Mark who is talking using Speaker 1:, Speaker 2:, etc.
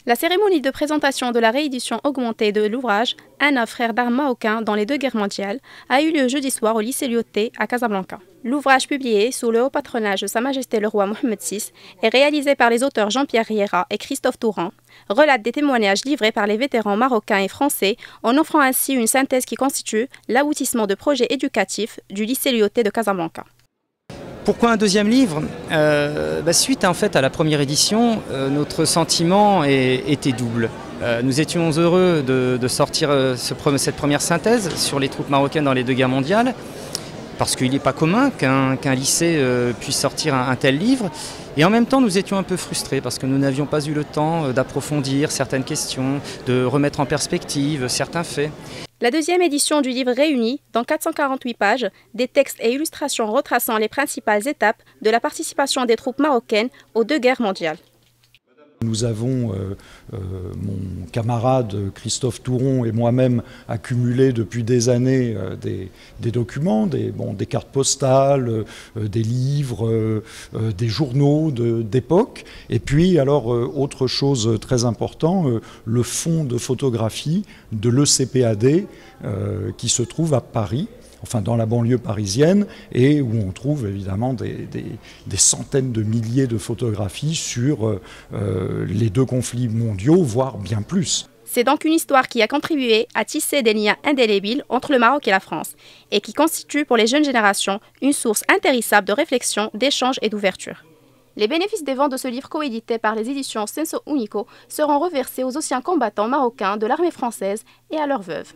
Speaker 1: La cérémonie de présentation de la réédition augmentée de l'ouvrage Un neuf frères d'armes marocains dans les deux guerres mondiales a eu lieu jeudi soir au lycée Lyautey à Casablanca. L'ouvrage publié sous le haut patronage de Sa Majesté le roi Mohammed VI et réalisé par les auteurs Jean-Pierre Riera et Christophe Touran relate des témoignages livrés par les vétérans marocains et français en offrant ainsi une synthèse qui constitue l'aboutissement de projets éducatifs du lycée Lyautey de Casablanca.
Speaker 2: Pourquoi un deuxième livre? Suite en fait à la première édition, notre sentiment était double. Nous étions heureux de sortir cette première synthèse sur les troupes marocaines dans les deux guerres mondiales, parce qu'il n'est pas commun qu'un lycée puisse sortir un tel livre. Et en même temps, nous étions un peu frustrés parce que nous n'avions pas eu le temps d'approfondir certaines questions, de remettre en perspective certains faits.
Speaker 1: La deuxième édition du livre réunit, dans 448 pages, des textes et illustrations retraçant les principales étapes de la participation des troupes marocaines aux deux guerres mondiales.
Speaker 3: Nous avons, mon camarade Christophe Touron et moi-même, accumulé depuis des années des documents, des cartes postales, des livres, des journaux d'époque. Et puis, alors, autre chose très importante, le fonds de photographie de l'ECPAD qui se trouve à Paris, enfin dans la banlieue parisienne, et où on trouve évidemment des centaines de milliers de photographies sur les deux conflits mondiaux, voire bien plus.
Speaker 1: C'est donc une histoire qui a contribué à tisser des liens indélébiles entre le Maroc et la France, et qui constitue pour les jeunes générations une source intarissable de réflexion, d'échange et d'ouverture. Les bénéfices des ventes de ce livre coédité par les éditions Senso Unico seront reversés aux anciens combattants marocains de l'armée française et à leurs veuves.